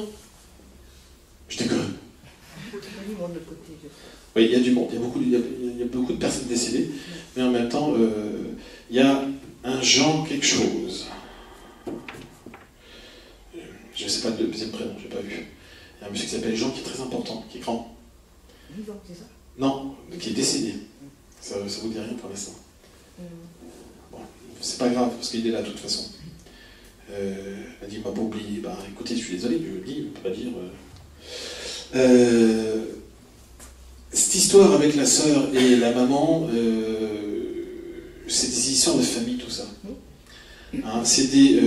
Je déconne. Il y a du monde de l'autre côté, je sais. Oui, il y a du monde, il y a beaucoup de personnes décédées, mais en même temps, il y a un Jean quelque chose. Je ne sais pas le deuxième prénom, je n'ai pas vu. Il y a un monsieur qui s'appelle Jean qui est très important, qui est grand. Vivant, c'est ça? Non, qui est décédé. Ça vous dit rien pour l'instant. Bon, c'est pas grave, parce qu'il est là de toute façon. Elle a dit, il m'a pas oublié. Bah écoutez, je suis désolé, je le dis, on ne peut pas dire. Cette histoire avec la sœur et la maman, c'est des histoires de famille, tout ça. Hein, c'est des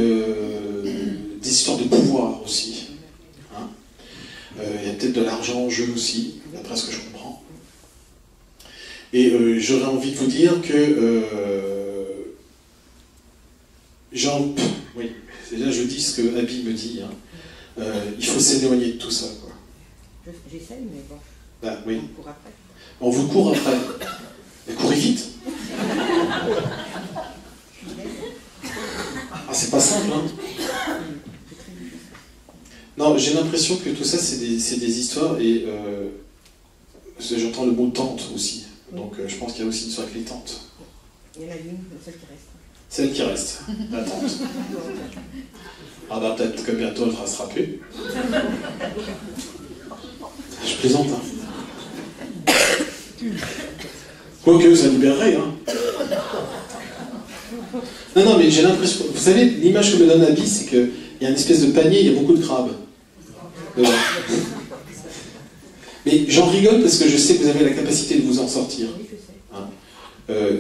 histoires de pouvoir aussi. Hein. Il y a peut-être de l'argent en jeu aussi, d'après ce que je comprends. Et j'aurais envie de vous dire que oui, là je dis ce que Abby me dit. Hein. Il faut s'éloigner de tout ça, quoi. J'essaye, mais bon. Bah, oui. On court après. On vous court après. Mais courez vite. Ah, c'est pas simple, hein. Non, j'ai l'impression que tout ça, c'est des histoires, et j'entends le mot tante aussi. Donc je pense qu'il y a aussi une histoire avec les tantes. Il y en a une, celle qui reste. Celle qui reste, la tante. Ah bah peut-être que bientôt elle fera se rappeler. Je plaisante, hein. Quoique, ça libérerait, hein. Non, mais j'ai l'impression... Vous savez, l'image que me donne Abby, c'est qu'il y a une espèce de panier, il y a beaucoup de crabes. Mais j'en rigole parce que je sais que vous avez la capacité de vous en sortir. Oui, je sais. Hein.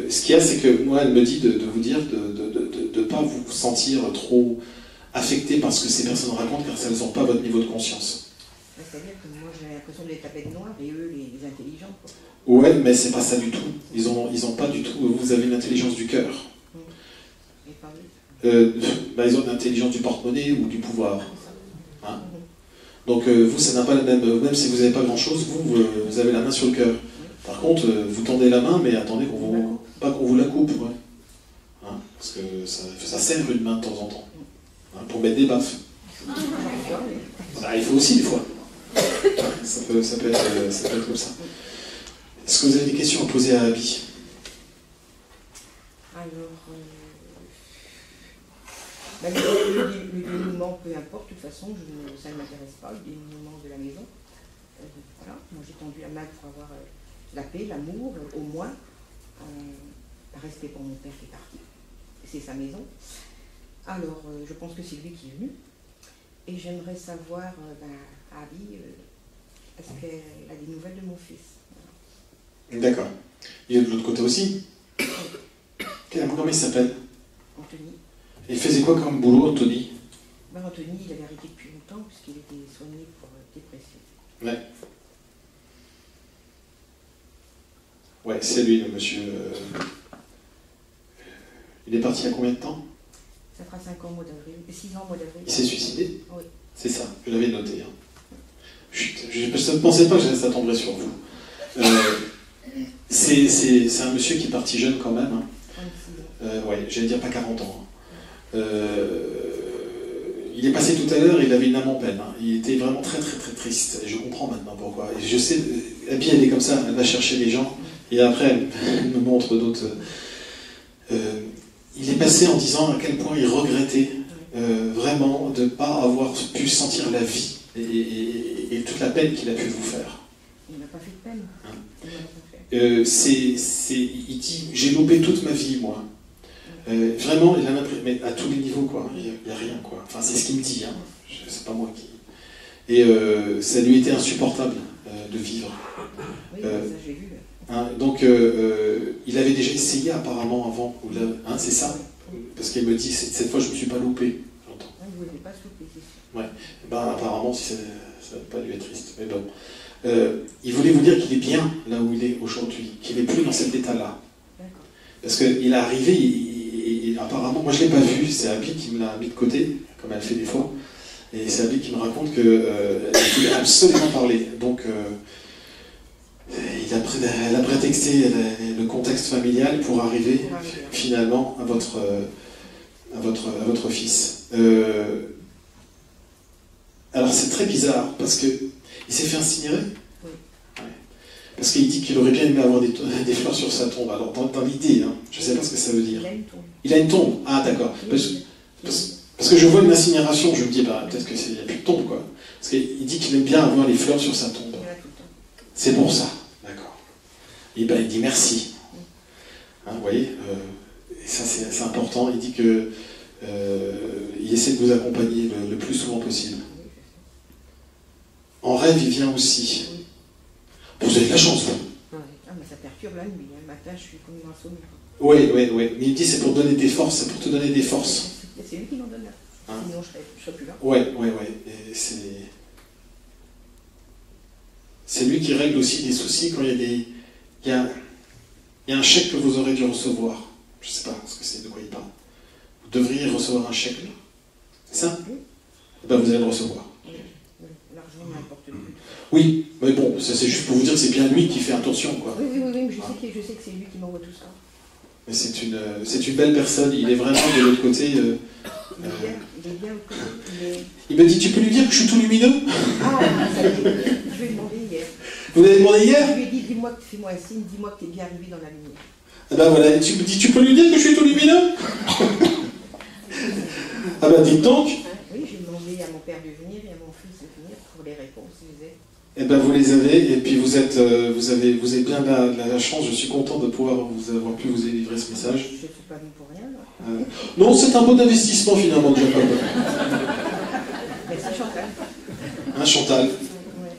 Ce qu'il y a, c'est que moi, elle me dit de vous dire de ne pas vous sentir trop affecté par ce que ces personnes racontent, car elles n'ont pas votre niveau de conscience. C'est-à-dire que moi, j'ai l'impression d'être la bête noire et eux, les intelligents, quoi. Ouais, mais c'est pas ça du tout. Ils ont pas du tout... Vous avez l'intelligence du cœur. Et pas eux. Ils ont l'intelligence du porte-monnaie ou du pouvoir. Hein. Donc vous, ça n'a pas la même... Même si vous n'avez pas grand-chose, vous avez la main sur le cœur. Par contre, vous tendez la main, mais attendez pas qu'on vous la coupe. Ouais. Hein, parce que ça sert une main de temps en temps. Hein, pour mettre des baffes. Il faut aussi des fois. Ça peut être comme ça. Est-ce que vous avez des questions à poser à Abby? Alors, le dénouement, peu importe, de toute façon, ça ne m'intéresse pas, le dénouement de la maison. Voilà, moi j'ai tendu la main pour avoir la paix, l'amour, au moins, par respect pour mon père qui est parti. C'est sa maison. Alors, je pense que c'est lui qui est venu. Et j'aimerais savoir, Abby, est-ce qu'elle a des nouvelles de mon fils? D'accord. Il y a de l'autre côté aussi. Comment il s'appelle? Anthony. Et il faisait quoi comme boulot, Anthony? Anthony, il avait arrêté depuis longtemps puisqu'il était soigné pour dépression. Ouais. Ouais, c'est lui, le monsieur. Il est parti il y a combien de temps? Ça fera 5 ans au mois d'avril. 6 ans au mois d'avril. Il s'est suicidé? Oui. C'est ça, je l'avais noté. Hein. Chut, je ne pensais pas que ça tomberait sur vous. C'est un monsieur qui est parti jeune quand même. Hein. Ouais, j'allais dire pas 40 ans. Hein. Il est passé tout à l'heure, il avait une âme en peine. Hein. Il était vraiment très très très triste. Et je comprends maintenant pourquoi. Et je sais, Abby, elle est comme ça, elle va chercher les gens. Et après, elle me montre d'autres. Il est passé en disant à quel point il regrettait vraiment de ne pas avoir pu sentir la vie et toute la peine qu'il a pu vous faire. Il n'a pas fait de peine. Hein. Il dit, j'ai loupé toute ma vie, moi. Vraiment, il a l'impression, mais à tous les niveaux, quoi. Il n'y a rien, quoi. Enfin, c'est ce qu'il me dit, hein. C'est pas moi qui... Et ça lui était insupportable de vivre. Oui, ça j'ai vu. Hein, donc, il avait déjà essayé apparemment avant, hein, c'est ça? Parce qu'il me dit, cette fois je ne me suis pas loupé, j'entends. Vous ne voulez pas se louper, c'est sûr. Ouais, ben, apparemment, ça ne va pas lui être triste. Mais bon. Il voulait vous dire qu'il est bien là où il est aujourd'hui, qu'il n'est plus dans cet état-là. Parce qu'il est arrivé, et apparemment, moi je ne l'ai pas vu, c'est Abby qui me l'a mis de côté, comme elle fait des fois, et c'est Abby qui me raconte qu'elle voulait absolument parler. Donc, elle a prétexté le contexte familial pour arriver finalement à votre fils. Alors c'est très bizarre parce que il s'est fait incinérer. Oui. Ouais. Parce qu'il dit qu'il aurait bien aimé avoir des fleurs sur sa tombe. Alors dans l'idée, hein, je ne sais pas ce que ça veut dire. Il a une tombe. Il a une tombe. Ah d'accord. Parce que je vois une incinération, je me dis bah, peut-être qu'il n'y a plus de tombe quoi. Parce qu'il dit qu'il aime bien avoir les fleurs sur sa tombe. C'est pour ça. D'accord. Et ben il dit merci. Hein, vous voyez, et ça c'est important. Il dit que il essaie de vous accompagner le plus souvent possible. En rêve, il vient aussi. Vous avez de la chance, là. Ah, mais ça perturbe la nuit. Le matin, je suis comme dans un sommeil. Oui. Mais il dit c'est pour donner des forces, c'est pour te donner des forces. C'est lui qui m'en donne là. Hein? Sinon, je ne serais plus là. Oui. Et c'est lui qui règle aussi des soucis quand il y a un chèque que vous aurez dû recevoir. Je ne sais pas ce que c'est, de quoi il parle. Vous devriez recevoir un chèque, là. C'est ça? Et ben vous allez le recevoir. L'argent n'importe plus. Oui, mais bon, c'est juste pour vous dire que c'est bien lui qui fait attention, quoi. Oui, mais je sais que c'est lui qui m'envoie tout ça. Mais c'est une belle personne, il est vraiment de l'autre côté. Il est bien au côté. Il me dit, tu peux lui dire que je suis tout lumineux? Ah, ça y est, je lui ai demandé hier. Vous l'avez demandé hier? Je lui ai dit, dis-moi que fais-moi un signe, dis-moi que tu es bien arrivé dans la lumière. Ah ben voilà, tu me dis, tu peux lui dire que je suis tout lumineux? Ah ben dites donc. Oui, j'ai demandé à mon père de venir et à mon fils de venir pour les réponses, je les ai. Eh ben vous les avez, et puis vous avez bien la chance, je suis content de pouvoir avoir pu vous délivrer ce message. Je ne suis pas venu pour rien, là. Non, c'est un bon investissement finalement de Jacob. Merci Chantal. Hein, Chantal? Ouais,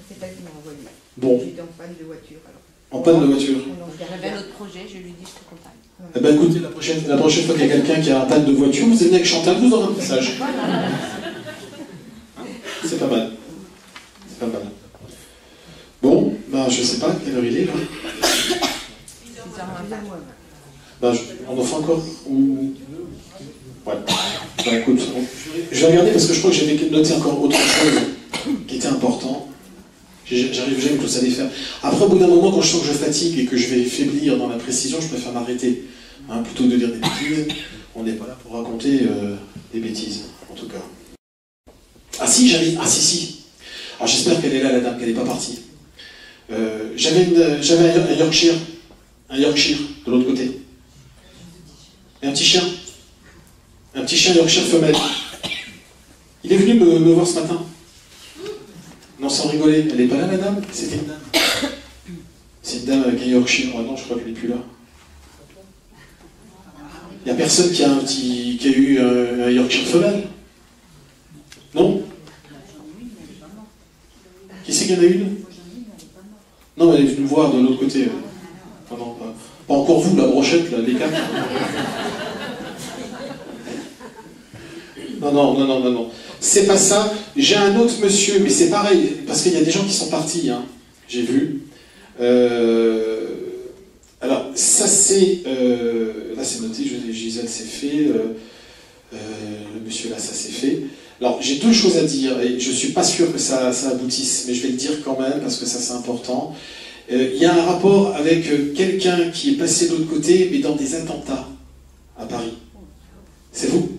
c'est elle qui m'a envoyé. Bon. J'étais en panne de voiture alors. En panne de voiture? J'avais un autre projet, je lui dis je te contacte. Eh ben écoutez, la prochaine fois qu'il y a quelqu'un qui a un panne de voiture, vous venez avec Chantal, vous aurez un message. C'est pas mal. C'est pas mal. Bon, ben je sais pas, quelle heure il est là? Ben, on en fait encore? Ou... Ouais. Ben écoute, je vais regarder parce que je crois que j'avais noté encore autre chose qui était important. J'arrive jamais tout ça à les faire. Après, au bout d'un moment, quand je sens que je fatigue et que je vais faiblir dans la précision, je préfère m'arrêter. Hein, plutôt que de dire des bêtises. On n'est pas là pour raconter des bêtises, en tout cas. Ah si, si. Alors j'espère qu'elle est là, la dame, qu'elle n'est pas partie. J'avais un Yorkshire. Un Yorkshire, de l'autre côté. Et un petit chien. Un petit chien Yorkshire femelle. Il est venu me voir ce matin. Non, sans rigoler. Elle n'est pas là, la dame? C'était une dame. C'est une dame avec un Yorkshire. Oh, non, je crois qu'elle n'est plus là. Il n'y a personne qui a eu un Yorkshire femelle? Non? Qui c'est qu'il y en a une? Non, mais elle est venue me voir de l'autre côté. Ah non, pas encore vous, la brochette, là, les quatre. Non. C'est pas ça. J'ai un autre monsieur, mais c'est pareil, parce qu'il y a des gens qui sont partis, hein. J'ai vu. Alors, ça c'est... là c'est noté, Gisèle c'est fait. Le monsieur là, ça c'est fait. Alors, j'ai deux choses à dire, et je ne suis pas sûr que ça aboutisse, mais je vais le dire quand même, parce que ça c'est important. Il y a un rapport avec quelqu'un qui est passé de l'autre côté, mais dans des attentats à Paris. C'est vous?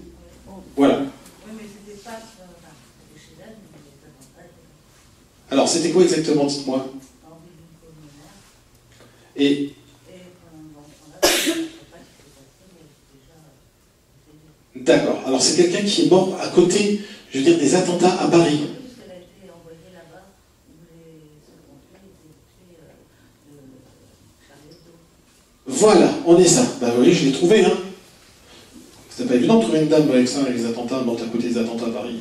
Voilà. Oui, mais c'était pas chez elle, mais c'était pas vrai. Alors, c'était quoi exactement, dites-moi? Et d'accord. Alors, c'est quelqu'un qui est mort à côté, je veux dire, des attentats à Paris. Elle a été envoyée là-bas, Voilà, on est ça. Bah oui, je l'ai trouvé, hein. C'était pas évident de trouver une dame avec ça, avec les attentats, morte à côté des attentats à Paris.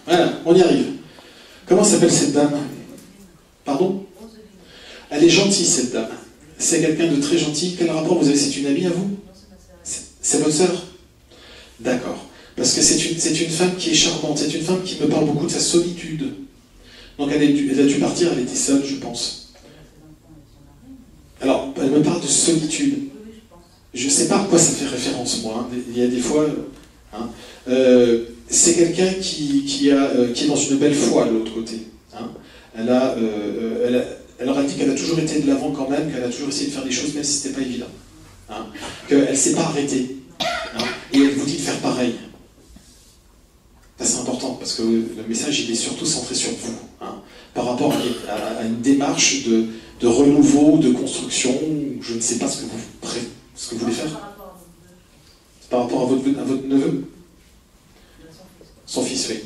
Voilà, on y arrive. Comment s'appelle cette dame? Pardon? Elle est gentille, cette dame. C'est quelqu'un de très gentil. Quel rapport vous avez? C'est une amie à vous? C'est votre sœur? D'accord. Parce que c'est une femme qui est charmante. C'est une femme qui me parle beaucoup de sa solitude. Donc elle a dû partir, elle était seule, je pense. Alors, elle me parle de solitude. Je ne sais pas à quoi ça fait référence, moi. Hein. Il y a des fois... Hein. C'est quelqu'un qui est dans une belle foi, de l'autre côté. Hein. Elle leur a dit qu'elle a toujours été de l'avant quand même, qu'elle a toujours essayé de faire des choses, même si ce n'était pas évident. Hein. Qu'elle ne s'est pas arrêtée. Hein. Et elle vous dit de faire pareil. Ça, c'est important, parce que le message, il est surtout centré sur vous. Hein. Par rapport à une démarche de renouveau, de construction, je ne sais pas ce que vous voulez faire. Par rapport à votre neveu? Son fils, oui.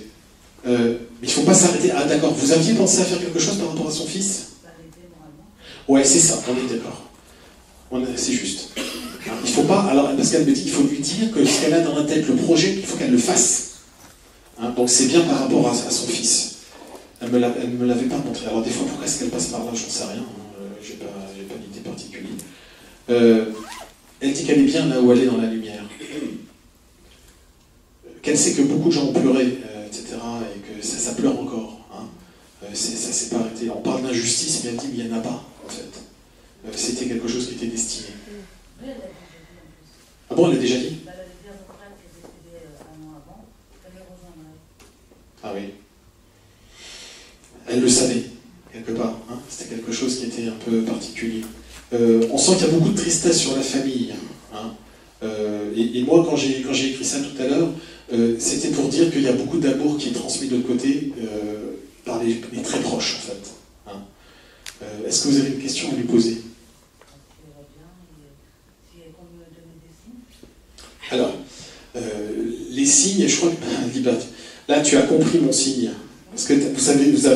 Mais il ne faut pas s'arrêter. Ah d'accord, vous aviez pensé à faire quelque chose par rapport à son fils? Ouais, c'est ça, on est d'accord. C'est juste. Il ne faut pas, alors, parce qu'elle me dit qu'il faut lui dire que ce qu'elle a dans la tête, le projet, il faut qu'elle le fasse. Hein, donc c'est bien par rapport à son fils. Elle ne me l'avait pas montré. Alors des fois, pourquoi est-ce qu'elle passe par là? J'en sais rien. J'ai pas d'idée particulière. Elle dit qu'elle est bien là où elle est dans la lumière. Qu'elle sait que beaucoup de gens ont pleuré, etc. Et que ça pleure encore. Hein. Ça s'est pas arrêté. On parle d'injustice, mais elle dit qu'il n'y en a pas, en fait. C'était quelque chose qui était destiné. Ah bon, elle l'a déjà dit? Ah oui. Elle le savait, quelque part. Hein. C'était quelque chose qui était un peu particulier. On sent qu'il y a beaucoup de tristesse sur la famille. Hein. Et moi, quand j'ai écrit ça tout à l'heure, c'était pour dire qu'il y a beaucoup d'amour qui est transmis de l'autre côté par les très proches, en fait. Hein. Est-ce que vous avez une question à lui poser? Alors, les signes, je crois que... Là, tu as compris mon signe. Parce que vous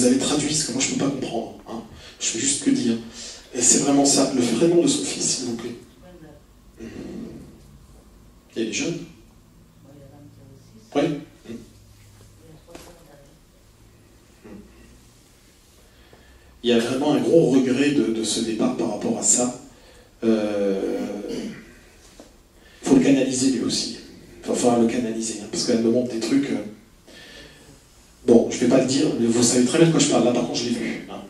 avez traduit ce que moi je ne peux pas comprendre. Hein. Je fais juste que dire. Et c'est vraiment ça. Le vrai nom de son fils, s'il vous plaît. Il est jeune? Oui. Il y a vraiment un gros regret de ce départ par rapport à ça. Il faut le canaliser lui aussi. Il va falloir le canaliser. Hein, parce qu'elle me montre des trucs... Bon, je ne vais pas le dire, mais vous savez très bien de quoi je parle. Là, par contre, je l'ai vu. Hein.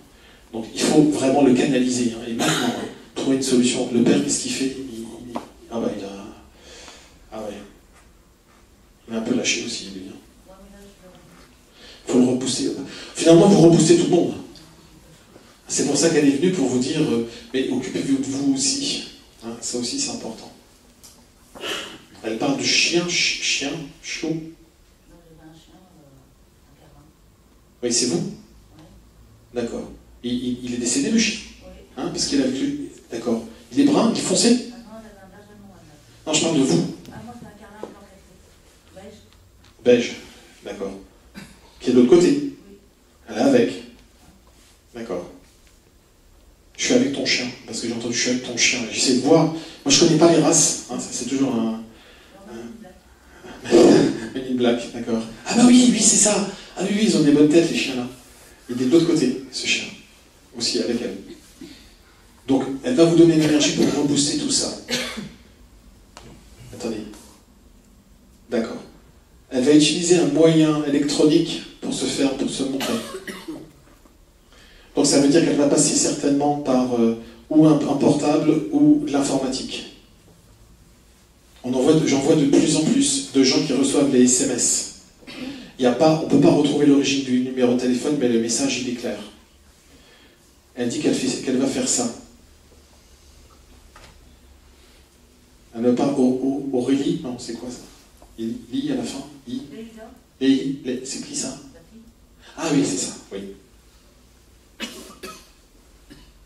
Donc, il faut vraiment le canaliser. Hein, et maintenant, trouver une solution. Le père, qu'est-ce qu'il fait? Ah ouais, il a un peu lâché aussi, lui. Il faut le repousser. Finalement, vous repoussez tout le monde. C'est pour ça qu'elle est venue, pour vous dire, mais occupez-vous de vous aussi. Hein, ça aussi, c'est important. Elle parle de chien, chiot. Oui, c'est vous? D'accord. Il est décédé, le chien? Hein, parce qu'il a vécu... D'accord. Il est brun, il est foncé? Non, je parle de vous. Beige. D'accord. Qui est de l'autre côté? Elle est avec. D'accord. Je suis avec ton chien, parce que j'ai entendu je suis avec ton chien. J'essaie de voir. Moi, je connais pas les races. Hein, c'est toujours un... Men in Black, d'accord. Ah bah oui, c'est ça. Ah oui, ils ont des bonnes têtes, les chiens là. Il est de l'autre côté, ce chien. Aussi avec elle. Donc, elle va vous donner l'énergie pour rebooster tout ça. Attendez. D'accord. Elle va utiliser un moyen électronique pour se montrer. Donc ça veut dire qu'elle va passer certainement par ou un portable ou de l'informatique. J'en vois de plus en plus de gens qui reçoivent les SMS. on ne peut pas retrouver l'origine du numéro de téléphone, mais le message, il est clair. Elle dit qu'elle va faire ça. Elle ne pas Aurélie, non, c'est quoi ça? Li à la fin? C'est qui ça? Ah oui, c'est ça, oui.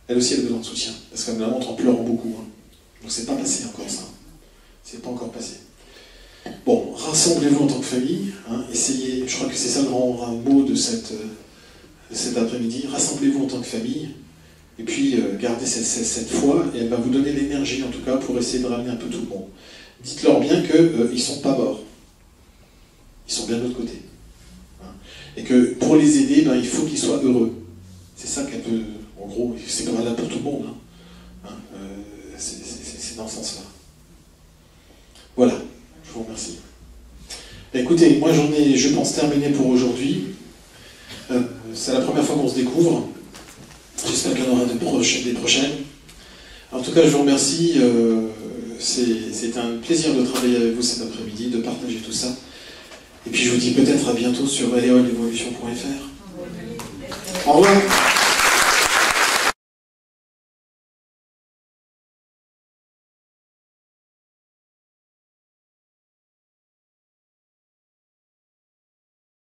Elle aussi, elle a besoin de soutien, parce qu'elle me la montre en pleurant beaucoup. Hein. Donc c'est pas passé encore ça. C'est pas encore passé. Bon, rassemblez-vous en tant que famille, hein, essayez, je crois que c'est ça le grand mot de cet après-midi, rassemblez-vous en tant que famille, et puis gardez cette foi, et elle va vous donner l'énergie en tout cas pour essayer de ramener un peu tout le monde. Dites-leur bien qu'ils ne sont pas morts. Ils sont bien de l'autre côté. Hein. Et que pour les aider, ben, il faut qu'ils soient heureux. C'est ça qu'elle peut, en gros, c'est comme là pour tout le monde. Hein. C'est dans ce sens-là. Voilà, je vous remercie. Écoutez, moi j'en ai, je pense, terminé pour aujourd'hui. C'est la première fois qu'on se découvre. J'espère qu'il y en aura des prochaines. En tout cas, je vous remercie. C'est un plaisir de travailler avec vous cet après-midi, de partager tout ça. Et puis je vous dis peut-être à bientôt sur eleolevolution.fr. Au revoir.